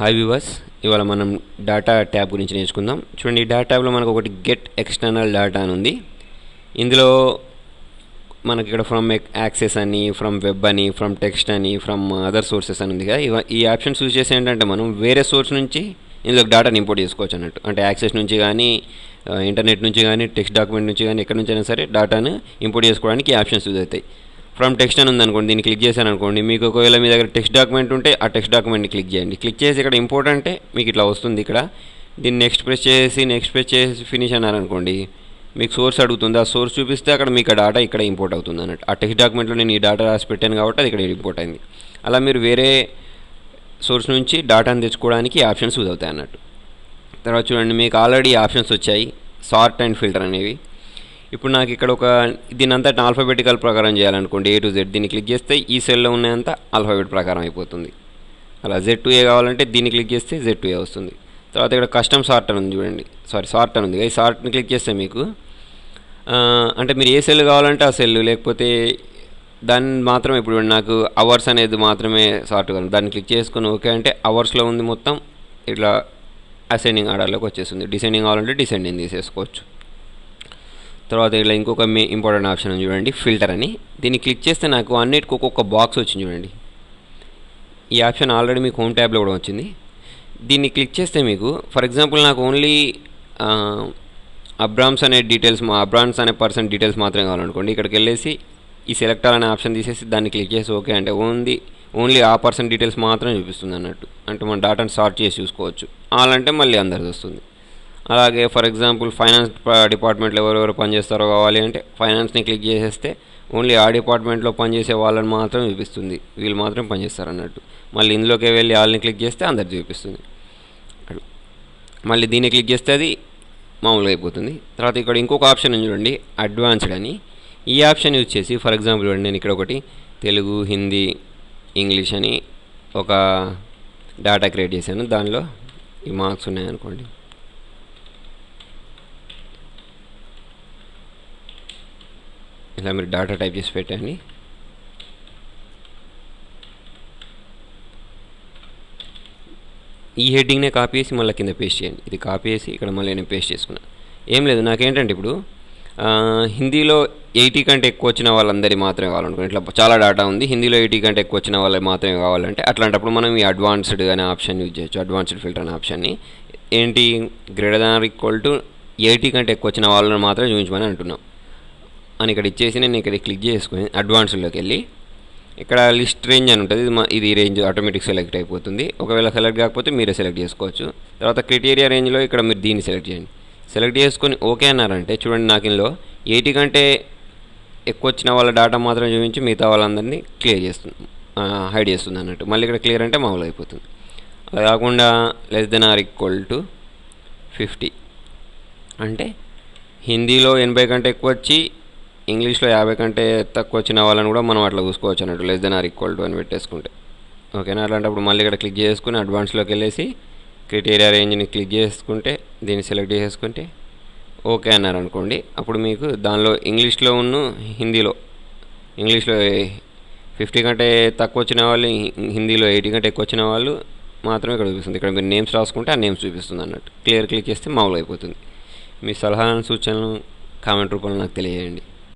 Hi viewers, ఇవాళ మనం data tab గురించి నేర్చుకుందాం. చూడండి, ఈ డాటా ట్యాబ్లో మనకు ఒకటి గెట్ ఎక్స్టర్నల్ డాటా అని ఉంది. ఇందులో మనకి ఇక్కడ ఫ్రమ్ యాక్సెస్ అని, ఫ్రమ్ వెబ్ అని, ఫ్రమ్ టెక్స్ట్ అని, ఫ్రమ్ అదర్ సోర్సెస్ అని ఉంది కదా. ఈ ఆప్షన్స్ యూజ్ చేసి ఏంటంటే మనం వేరే సోర్స్ నుంచి ఇందులో డాటాని ఇంపోర్ట్ చేసుకోవచ్చు అన్నట్టు. అంటే యాక్సెస్ నుంచి కానీ, ఇంటర్నెట్ నుంచి కానీ, టెక్స్ట్ డాక్యుమెంట్ నుంచి కానీ, ఎక్కడి నుంచి అయినా సరే డాటాను ఇంపోర్ట్ చేసుకోవడానికి ఈ ఆప్షన్స్ యూజ్ అవుతాయి. ఫ్రమ్ టెక్స్ట్ అని ఉందనుకోండి, దీన్ని క్లిక్ చేశాను అనుకోండి, మీకు ఒకవేళ మీ దగ్గర టెక్స్ట్ డాక్యుమెంట్ ఉంటే ఆ టెక్స్ట్ డాక్యుమెంట్ని క్లిక్ చేయండి. క్లిక్ చేసి ఇక్కడ ఇంపోర్ట్ అంటే మీకు ఇట్లా వస్తుంది. ఇక్కడ దీన్ని నెక్స్ట్ ప్రెస్ చేసి ఫినిష్ అన్నారనుకోండి, మీకు సోర్స్ అడుగుతుంది. ఆ సోర్స్ చూపిస్తే అక్కడ మీకు డాటా ఇక్కడ ఇంపోర్ట్ అవుతుంది అన్నట్టు. ఆ టెక్స్ట్ డాక్యుమెంట్లో నేను ఈ డాటా రాసి పెట్టాను కాబట్టి అది ఇక్కడ ఇంపోర్ట్ అయింది. అలా మీరు వేరే సోర్స్ నుంచి డాటాను తెచ్చుకోవడానికి ఆప్షన్స్ యూజ్ అవుతాయి అన్నట్టు. తర్వాత చూడండి, మీకు ఆల్రెడీ ఆప్షన్స్ వచ్చాయి, సార్ట్ అండ్ ఫిల్టర్ అనేవి. ఇప్పుడు నాకు ఇక్కడ దీని అంతా ఆల్ఫాబెటికల్ ప్రకారం చేయాలనుకోండి, A to Z. దీన్ని క్లిక్ చేస్తే ఈ సెల్లో ఉన్నంతా ఆల్ఫాబెట్ ప్రకారం అయిపోతుంది. అలా Z to A కావాలంటే దీన్ని క్లిక్ చేస్తే Z to A వస్తుంది. తర్వాత ఇక్కడ కస్టమ్ సార్ట్ అని ఉంది చూడండి, సార్ట్ అని ఉంది. ఈ సార్ట్ని క్లిక్ చేస్తే మీకు అంటే మీరు ఏ సెల్ కావాలంటే ఆ సెల్, లేకపోతే దాన్ని మాత్రమే. ఇప్పుడు నాకు అవర్స్ అనేది మాత్రమే సార్ట్ కావాలి, దాన్ని క్లిక్ చేసుకుని ఓకే అంటే అవర్స్లో ఉంది మొత్తం ఇట్లా అసెండింగ్ ఆర్డర్లోకి వచ్చేస్తుంది. డిసెండింగ్ కావాలంటే డిసెండింగ్ తీసేసుకోవచ్చు. తర్వాత ఇలా ఇంకొక ఇంపార్టెంట్ ఆప్షన్ చూడండి, ఫిల్టర్ అని. దీన్ని క్లిక్ చేస్తే నాకు అన్నిటికి ఒక్కొక్క బాక్స్ వచ్చింది చూడండి. ఈ ఆప్షన్ ఆల్రెడీ మీకు హోమ్ ట్యాబ్లో కూడా వచ్చింది. దీన్ని క్లిక్ చేస్తే మీకు ఫర్ ఎగ్జాంపుల్ నాకు ఓన్లీ అబ్రామ్స్ అనే డీటెయిల్స్, అబ్రామ్స్ అనే పర్సన్ డీటెయిల్స్ మాత్రమే కావాలనుకోండి, ఇక్కడికి వెళ్ళేసి ఈ సెలెక్టర్ అనే ఆప్షన్ తీసేసి దాన్ని క్లిక్ చేసి ఓకే అంటే ఓన్లీ ఆ పర్సన్ డీటెయిల్స్ మాత్రమే చూపిస్తుంది అన్నట్టు. అంటే మనం డాటాను సార్ట్ చేసి చూసుకోవచ్చు. అలాంటే మళ్ళీ అందరిది వస్తుంది. అలాగే ఫర్ ఎగ్జాంపుల్ ఫైనాన్స్ డిపార్ట్మెంట్లో ఎవరెవరు పనిచేస్తారో కావాలి అంటే ఫైనాన్స్ని క్లిక్ చేసేస్తే ఓన్లీ ఆ డిపార్ట్మెంట్లో పనిచేసే వాళ్ళని మాత్రం చూపిస్తుంది, వీళ్ళు మాత్రం పనిచేస్తారు అన్నట్టు. మళ్ళీ ఇందులోకి వెళ్ళి వాళ్ళని క్లిక్ చేస్తే అందరికి చూపిస్తుంది. మళ్ళీ దీన్ని క్లిక్ చేస్తే అది మామూలుగా అయిపోతుంది. తర్వాత ఇక్కడ ఇంకొక ఆప్షన్ చూడండి, అడ్వాన్స్డ్ అని. ఈ ఆప్షన్ యూజ్ చేసి ఫర్ ఎగ్జాంపుల్ నేను ఇక్కడ ఒకటి తెలుగు, హిందీ, ఇంగ్లీష్ అని ఒక డేటా క్రియేట్ చేశాను. దానిలో ఈ మార్క్స్ ఉన్నాయనుకోండి, ఇలా మీరు డాటా టైప్ చేసి పెట్టండి. ఈ హెడ్డింగ్నే కాపీ చేసి మళ్ళీ కింద పేస్ట్ చేయండి. ఇది కాపీ చేసి ఇక్కడ మళ్ళీ నేను పేస్ట్ చేసుకున్నాను. ఏం లేదు, నాకేంటంటే ఇప్పుడు హిందీలో 80 కంటే ఎక్కువ వచ్చిన వాళ్ళందరి మాత్రమే కావాలనుకోండి. ఇట్లా చాలా డేటా ఉంది, హిందీలో 80 కంటే ఎక్కువ వచ్చిన వాళ్ళకి మాత్రమే కావాలంటే అట్లాంటప్పుడు మనం ఈ అడ్వాన్స్డ్ అనే ఆప్షన్ యూజ్ చేయొచ్చు. అడ్వాన్స్డ్ ఫిల్టర్ అనే ఆప్షన్ని ఏంటి, greater than or equal to 80 కంటే ఎక్కువ వచ్చిన వాళ్ళని మాత్రమే చూపించమని అంటున్నాం అని ఇక్కడ ఇచ్చేసి నేను ఇక్కడ క్లిక్ చేసుకుని అడ్వాన్స్డ్లోకి వెళ్ళి ఇక్కడ లిస్ట్ రేంజ్ అని ఉంటుంది. ఇది రేంజ్ ఆటోమేటిక్ సెలెక్ట్ అయిపోతుంది. ఒకవేళ సెలెక్ట్ కాకపోతే మీరే సెలెక్ట్ చేసుకోవచ్చు. తర్వాత క్రైటీరియా రేంజ్లో ఇక్కడ మీరు దీన్ని సెలెక్ట్ చేయండి. సెలెక్ట్ చేసుకొని ఓకే అన్నారంటే చూడండి, నాకు ఇందులో 80 కంటే ఎక్కువ వచ్చిన వాళ్ళ డేటా మాత్రం చూపించి మిగతా వాళ్ళందరినీ క్లియర్ చేస్తుంది, హైడ్ చేస్తుంది అన్నట్టు. మళ్ళీ ఇక్కడ క్లియర్ అంటే మామూలు అయిపోతుంది. అలా కాకుండా less than or equal to 50 అంటే హిందీలో 80 కంటే ఎక్కువ వచ్చి ఇంగ్లీష్లో 50 కంటే తక్కువ వచ్చిన వాళ్ళని కూడా మనం అట్లా చూసుకోవచ్చు అన్నట్టు, less than or equal to అని పెట్టేసుకుంటే ఓకేనా. అట్లాంటప్పుడు మళ్ళీ ఇక్కడ క్లిక్ చేసుకుని అడ్వాన్స్లోకి వెళ్ళేసి క్రైటీరియా రేంజ్ని క్లిక్ చేసుకుంటే దీన్ని సెలెక్ట్ చేసుకుంటే ఓకే అన్నారు అనుకోండి. అప్పుడు మీకు దానిలో ఇంగ్లీష్లో హిందీలో 50 కంటే తక్కువ వచ్చిన వాళ్ళు, హిందీలో 80 కంటే ఎక్కువ వచ్చిన వాళ్ళు మాత్రమే ఇక్కడ చూపిస్తుంది. ఇక్కడ మీరు నేమ్స్ రాసుకుంటే ఆ నేమ్స్ చూపిస్తుంది అన్నట్టు. క్లియర్ క్లిక్ చేస్తే మామూలు అయిపోతుంది. మీ సలహాలను, సూచనలు కామెంట్ రూపంలో నాకు తెలియజేయండి.